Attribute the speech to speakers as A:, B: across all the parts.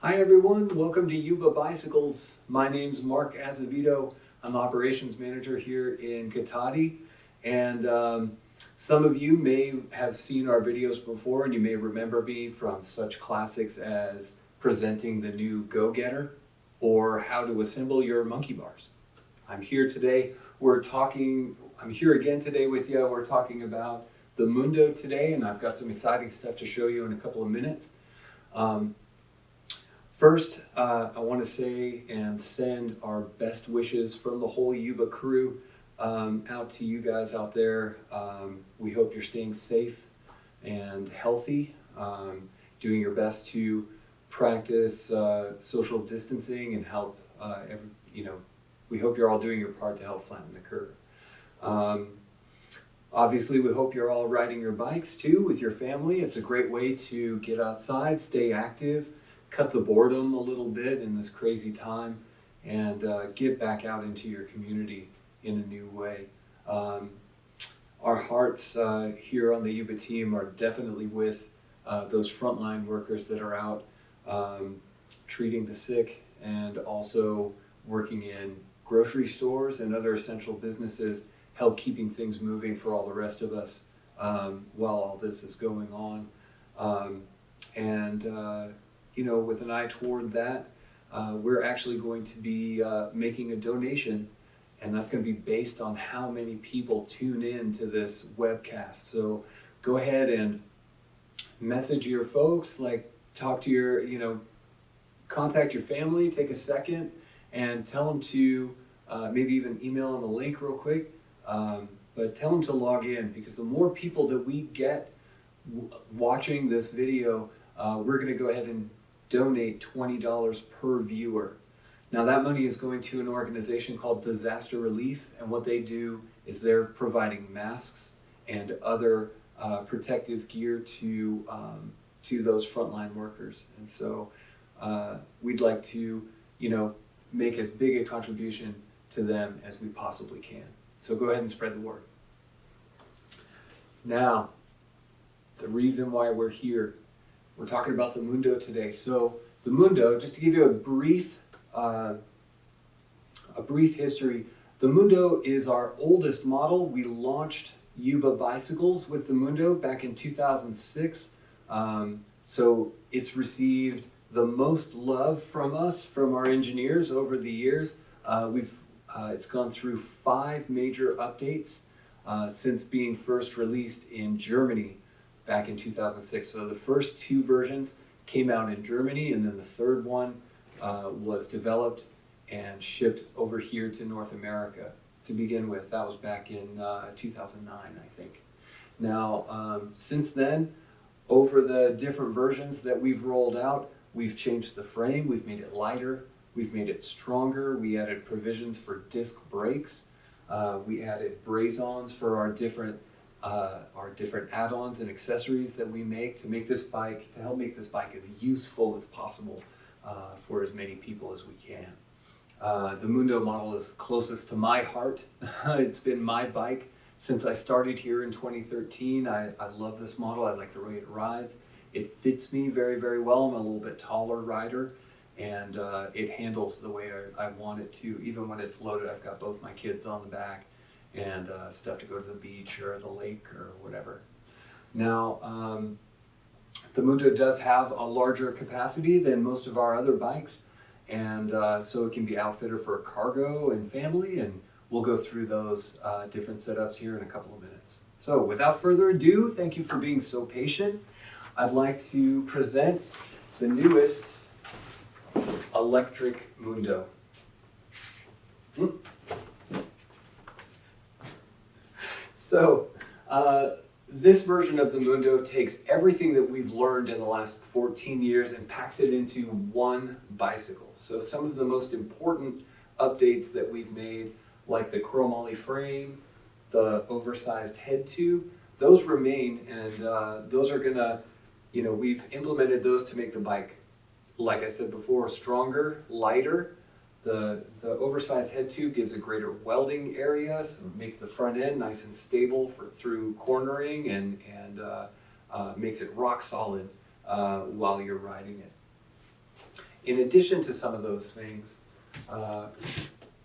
A: Hi everyone, welcome to Yuba Bicycles. My name's Mark Azevedo. I'm the operations manager here in Katati, and some of you may have seen our videos before and you may remember me from such classics as presenting the new Go-Getter or how to assemble your monkey bars. I'm here today, I'm here again today with you. We're talking about the Mundo today, and I've got some exciting stuff to show you in a couple of minutes. First, I want to say and send our best wishes from the whole Yuba crew out to you guys out there. We hope you're staying safe and healthy, doing your best to practice social distancing and help, we hope you're all doing your part to help flatten the curve. Obviously, we hope you're all riding your bikes too with your family. It's a great way to get outside, stay active, cut the boredom a little bit in this crazy time, and get back out into your community in a new way. Our hearts here on the Yuba team are definitely with those frontline workers that are out treating the sick and also working in grocery stores and other essential businesses, help keeping things moving for all the rest of us while all this is going on. With an eye toward that, we're actually going to be making a donation, and that's going to be based on how many people tune in to this webcast. So go ahead and message your folks, talk to your, contact your family, take a second and tell them to maybe even email them a link real quick, but tell them to log in, because the more people that we get watching this video, we're going to go ahead and donate $20 per viewer. Now that money is going to an organization called Disaster Relief, and what they do is they're providing masks and other protective gear to those frontline workers. And so we'd like to, make as big a contribution to them as we possibly can. So go ahead and spread the word. Now, the reason why we're here, we're talking about the Mundo today. So the Mundo, just to give you a brief history, the Mundo is our oldest model. We launched Yuba bicycles with the Mundo back in 2006. So it's received the most love from us, from our engineers over the years. It's gone through 5 major updates since being first released in Germany back in 2006. So the first 2 versions came out in Germany, and then the third one was developed and shipped over here to North America to begin with. That was back in 2009, I think. Now, since then, over the different versions that we've rolled out, we've changed the frame, we've made it lighter, we've made it stronger, we added provisions for disc brakes, we added braze-ons for our different add-ons and accessories that we make to help make this bike as useful as possible for as many people as we can. The Mundo model is closest to my heart. It's been my bike since I started here in 2013. I love this model. I like the way it rides. It fits me very, very well. I'm a little bit taller rider, and it handles the way I want it to. Even when it's loaded, I've got both my kids on the back and stuff to go to the beach or the lake or whatever. Now, the Mundo does have a larger capacity than most of our other bikes, and so it can be outfitted for cargo and family, and we'll go through those different setups here in a couple of minutes. So without further ado, thank you for being so patient. I'd like to present the newest electric Mundo. So this version of the Mundo takes everything that we've learned in the last 14 years and packs it into one bicycle. So some of the most important updates that we've made, like the chromoly frame, the oversized head tube, those remain, and those are gonna, we've implemented those to make the bike, like I said before, stronger, lighter. The oversized head tube gives a greater welding area, so it makes the front end nice and stable through cornering, and makes it rock solid while you're riding it. in addition to some of those things,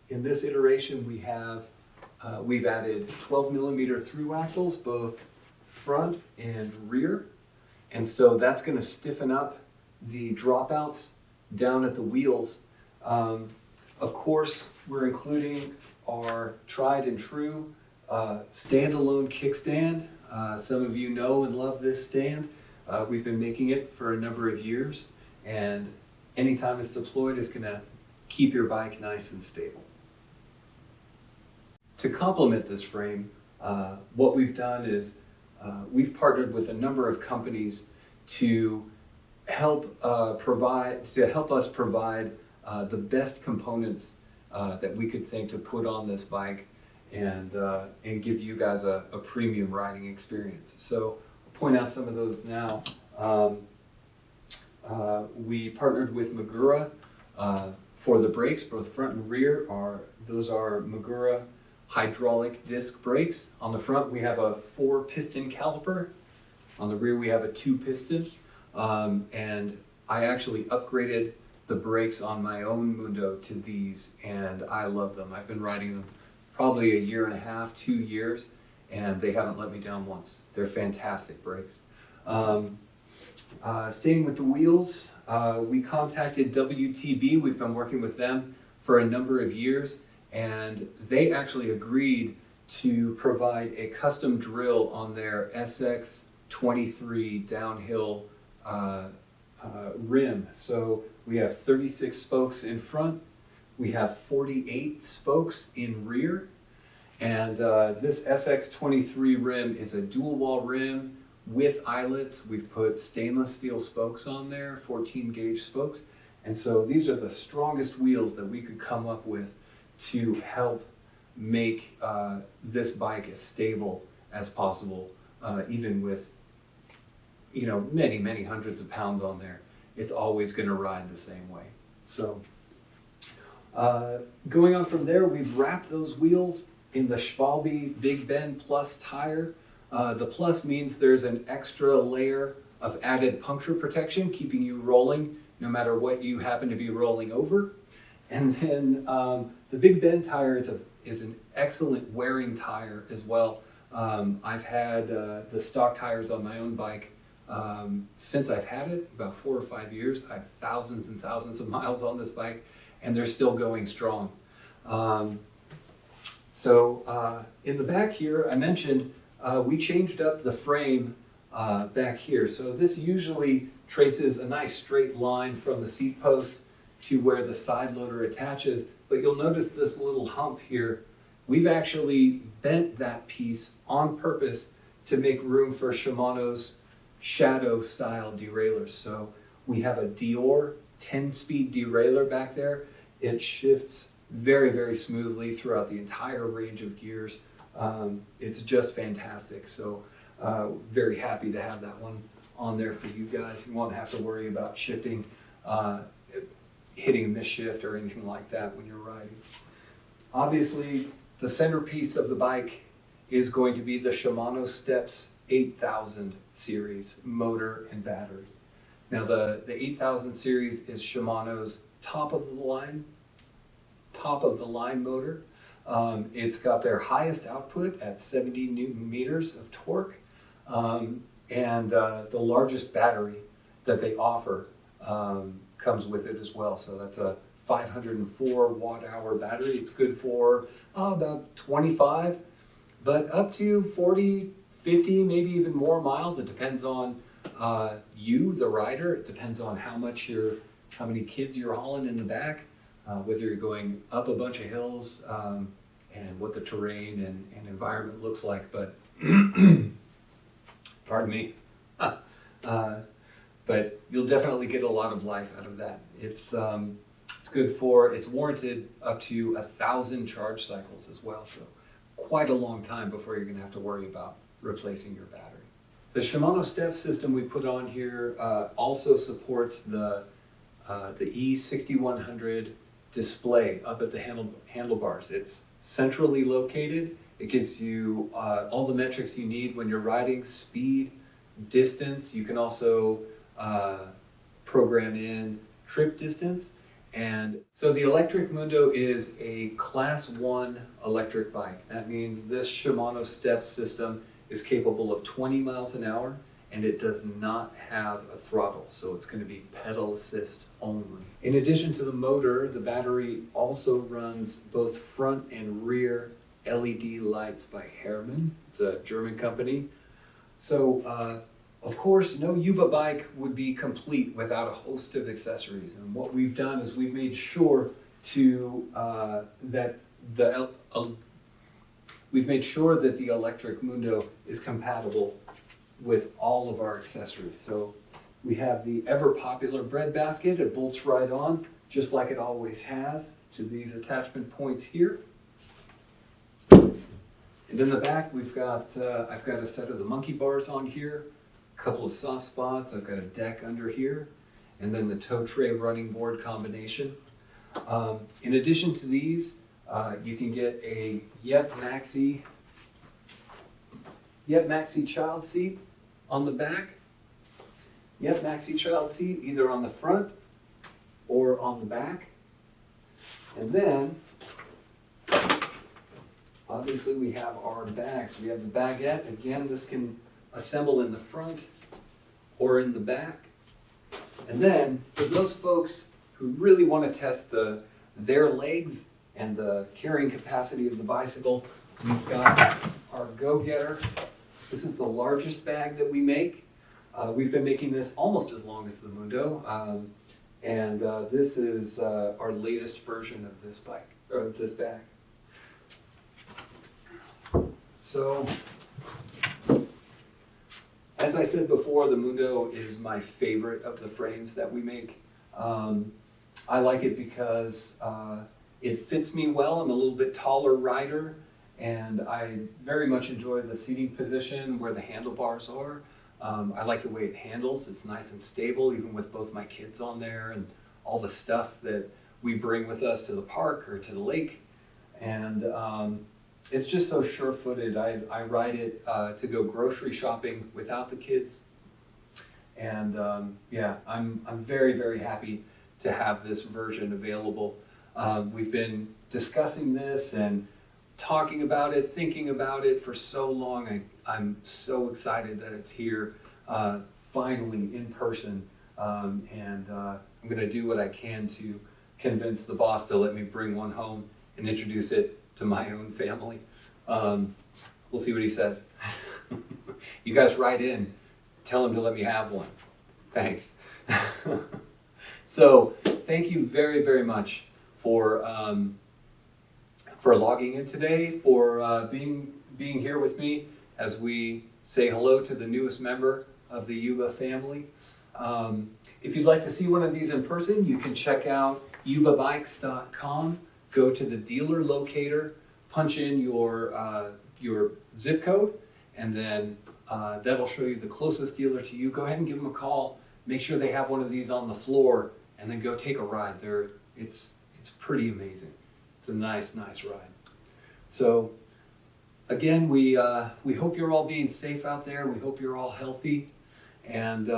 A: in this iteration we've added 12mm through axles, both front and rear. And so that's going to stiffen up the dropouts down at the wheels. Of course, we're including our tried and true standalone kickstand. Some of you know and love this stand. We've been making it for a number of years, and anytime it's deployed, it's going to keep your bike nice and stable. To complement this frame, what we've done is we've partnered with a number of companies to help us provide the best components that we could think to put on this bike and give you guys a premium riding experience. So I'll point out some of those now. We partnered with Magura for the brakes, both front and rear. Those are Magura hydraulic disc brakes. On the front we have a 4-piston caliper. On the rear we have a 2-piston. And I actually upgraded the brakes on my own Mundo to these, and I love them. I've been riding them probably a year and a half, 2 years, and they haven't let me down once. They're fantastic brakes. Staying with the wheels, we contacted WTB. We've been working with them for a number of years, and they actually agreed to provide a custom drill on their SX23 downhill rim. So we have 36 spokes in front, we have 48 spokes in rear, and this SX23 rim is a dual wall rim with eyelets. We've put stainless steel spokes on there, 14 gauge spokes, and so these are the strongest wheels that we could come up with to help make this bike as stable as possible, even with many hundreds of pounds on there. It's always going to ride the same way. So going on from there, we've wrapped those wheels in the Schwalbe Big Bend Plus tire. The Plus means there's an extra layer of added puncture protection, keeping you rolling no matter what you happen to be rolling over. And then the Big Bend tire is an excellent wearing tire as well. I've had the stock tires on my own bike since I've had it, about 4 or 5 years. I have thousands and thousands of miles on this bike, and they're still going strong. So in the back here, I mentioned we changed up the frame back here. So this usually traces a nice straight line from the seat post to where the side loader attaches, but you'll notice this little hump here. We've actually bent that piece on purpose to make room for Shimano's Shadow style derailleurs. So we have a Dior 10-speed derailleur back there. It shifts very smoothly throughout the entire range of gears. It's just fantastic. So very happy to have that one on there for you guys. You won't have to worry about shifting, hitting a misshift or anything like that when you're riding. Obviously, the centerpiece of the bike is going to be the Shimano STEPS E8000 series motor and battery. Now the 8000 series is Shimano's top of the line motor. It's got their highest output at 70 Newton meters of torque, and the largest battery that they offer comes with it as well. So that's a 504 watt-hour battery. It's good for about 25, but up to 40, 50, maybe even more miles. It depends on you, the rider. It depends on how many kids you're hauling in the back, whether you're going up a bunch of hills, and what the terrain and environment looks like. But pardon me. But you'll definitely get a lot of life out of that. It's good for, it's warranted up to 1,000 charge cycles as well. So quite a long time before you're going to have to worry about replacing your battery. The Shimano STEPS system we put on here also supports the E6100 display up at the handlebars. It's centrally located. It gives you all the metrics you need when you're riding: speed, distance. You can also program in trip distance. And so the electric Mundo is a class 1 electric bike. That means this Shimano STEPS system is capable of 20 miles an hour, and it does not have a throttle, so it's going to be pedal assist only. In addition to the motor, the battery also runs both front and rear LED lights by Harman. It's a German company. So, of course, no Yuba bike would be complete without a host of accessories. And what we've done is we've made sure to we've made sure that the electric Mundo is compatible with all of our accessories. So we have the ever popular bread basket. It bolts right on, just like it always has, to these attachment points here. And in the back, we've got I've got a set of the monkey bars on here, a couple of soft spots. I've got a deck under here, and then the tow tray running board combination. In addition to these, you can get a Yep Maxi child seat on the back. Yep Maxi child seat either on the front or on the back. And then, obviously we have our bags. We have the baguette. Again, this can assemble in the front or in the back. And then, for those folks who really want to test their legs and the carrying capacity of the bicycle, we've got our Go-Getter. This is the largest bag that we make. We've been making this almost as long as the Mundo, and this is our latest version of this bike, or this bag. So, as I said before, the Mundo is my favorite of the frames that we make. I like it because it fits me well. I'm a little bit taller rider, and I very much enjoy the seating position where the handlebars are. I like the way it handles. It's nice and stable, even with both my kids on there and all the stuff that we bring with us to the park or to the lake. And it's just so sure-footed. I ride it to go grocery shopping without the kids. And yeah, I'm very, very happy to have this version available. We've been discussing this and talking about it, thinking about it for so long. I'm so excited that it's here finally in person. And I'm going to do what I can to convince the boss to let me bring one home and introduce it to my own family. We'll see what he says. You guys write in, tell him to let me have one. Thanks. So thank you very, very much for logging in today, for being here with me as we say hello to the newest member of the Yuba family. If you'd like to see one of these in person, you can check out yubabikes.com. Go to the dealer locator, punch in your zip code, and then that'll show you the closest dealer to you. Go ahead and give them a call. Make sure they have one of these on the floor, and then go take a ride. It's pretty amazing. It's a nice ride. So again, we hope you're all being safe out there. We hope you're all healthy, and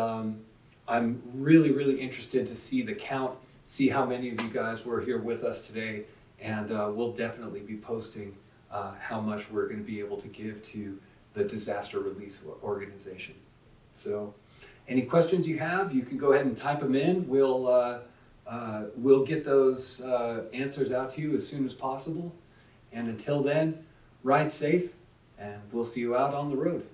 A: I'm really interested to see the count, see how many of you guys were here with us today, and we'll definitely be posting how much we're going to be able to give to the disaster release organization. So any questions you have, you can go ahead and type them in. We'll get those answers out to you as soon as possible. And until then, ride safe, and we'll see you out on the road.